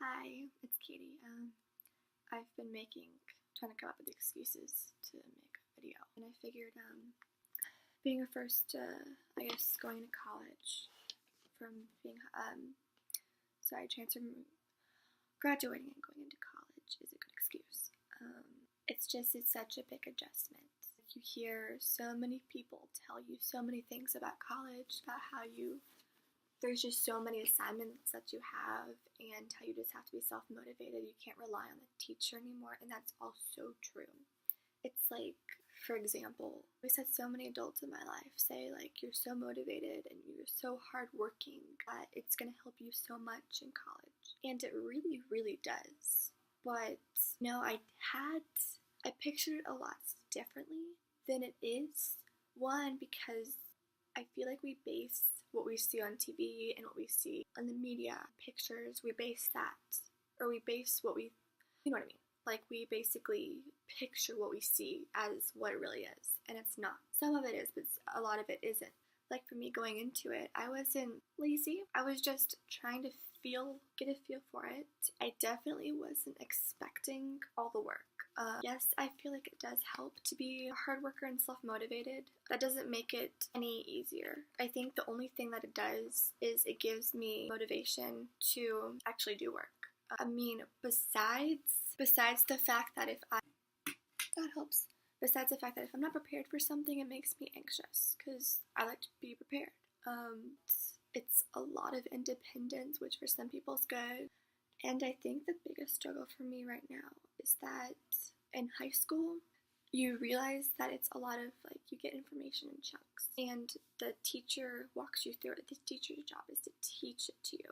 Hi, it's Katie. I've been trying to come up with excuses to make a video, and I figured, being a first, I guess, going to college from being, graduating and going into college is a good excuse. It's such a big adjustment. You hear so many people tell you so many things about college, about there's just so many assignments that you have, and how you just have to be self-motivated. You can't rely on the teacher anymore, and that's all so true. It's like, for example, I had so many adults in my life say, like, you're so motivated and you're so hardworking that it's going to help you so much in college. And it really, really does. But, I pictured it a lot differently than it is. One, because I feel like we base what we see on TV and what we see on the media, pictures, we base what we, you know what I mean? Like, we basically picture what we see as what it really is, and it's not. Some of it is, but a lot of it isn't. Like, for me going into it, I wasn't lazy. I was just trying to get a feel for it. I definitely wasn't expecting all the work. Yes, I feel like it does help to be a hard worker and self-motivated. That doesn't make it any easier. I think the only thing that it does is it gives me motivation to actually do work. Besides the fact that besides the fact that if I'm not prepared for something, it makes me anxious, because I like to be prepared. It's a lot of independence, which for some people is good. And I think the biggest struggle for me right now is that in high school, you realize that it's a lot of, like, you get information in chunks, and the teacher walks you through it. The teacher's job is to teach it to you.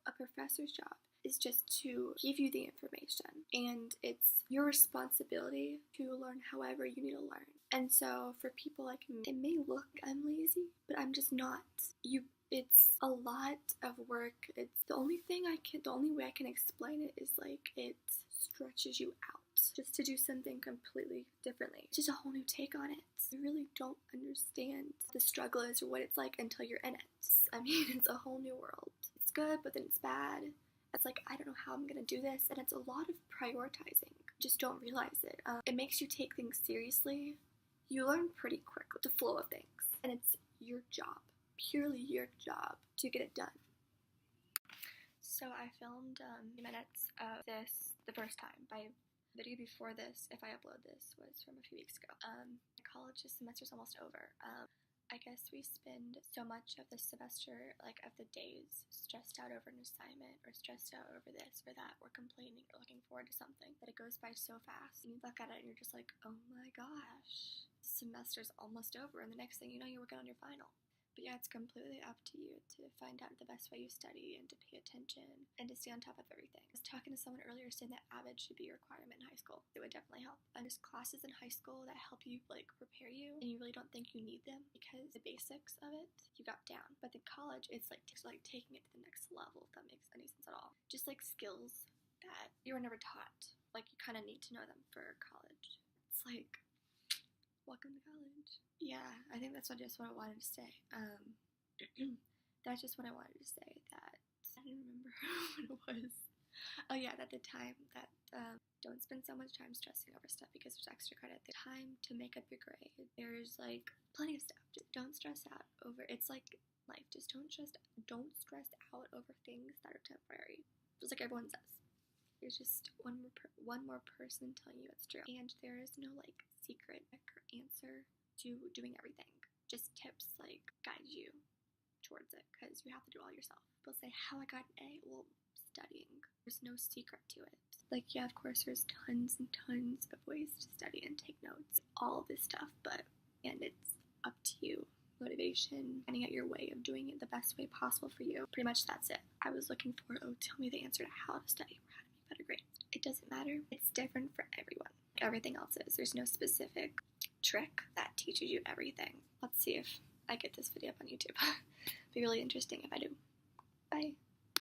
A professor's job is just to give you the information, and it's your responsibility to learn however you need to learn. And so for people like me, it may look I'm lazy, but I'm just not. It's a lot of work. It's the only way I can explain it is like it stretches you out just to do something completely differently. It's just a whole new take on it. You really don't understand the struggle is or what it's like until you're in it. It's a whole new world. It's good, but then it's bad. It's like, I don't know how I'm gonna do this, and it's a lot of prioritizing. Just don't realize it. It makes you take things seriously. You learn pretty quickly the flow of things, and it's your job, purely your job, to get it done. So I filmed minutes of this the first time. The video before this, if I upload this, was from a few weeks ago. College semester's almost over. I guess we spend so much of the semester, like of the days, stressed out over an assignment or stressed out over this or that, or complaining or looking forward to something, that it goes by so fast. And you look at it and you're just like, oh my gosh, the semester's almost over, and the next thing you know, you're working on your final. But yeah, it's completely up to you to find out the best way you study and to pay attention and to stay on top of everything. I was talking to someone earlier saying that AVID should be a requirement in high school. It would definitely help. And there's classes in high school that help you, like, prepare you, and you really don't think you need them because the basics of it you got down. But in college, it's like taking it to the next level, if that makes any sense at all. Just like skills that you were never taught. Like, you kind of need to know them for college. It's like, welcome to college. Yeah, I think that's just what I wanted to say. That's just what I wanted to say, that I didn't remember what it was. Oh yeah, that the time that don't spend so much time stressing over stuff because there's extra credit. The time to make up your grade. There's like plenty of stuff. Just don't stress out over. It's like life. Just don't stress out over things that are temporary. Just like everyone says. There's just one more person telling you it's true. And there is no, like, secret answer to doing everything. Just tips, like, guide you towards it, because you have to do it all yourself. People say, how I got an A? Well, studying. There's no secret to it. Like, yeah, of course, there's tons and tons of ways to study and take notes. All of this stuff, and it's up to you. Motivation, finding out your way of doing it the best way possible for you. Pretty much that's it. I was looking for, tell me the answer to how to study or how to make better grades. It doesn't matter. It's different for everyone. Like everything else is. There's no specific trick that teaches you everything. Let's see if I get this video up on YouTube. It'd be really interesting if I do. Bye.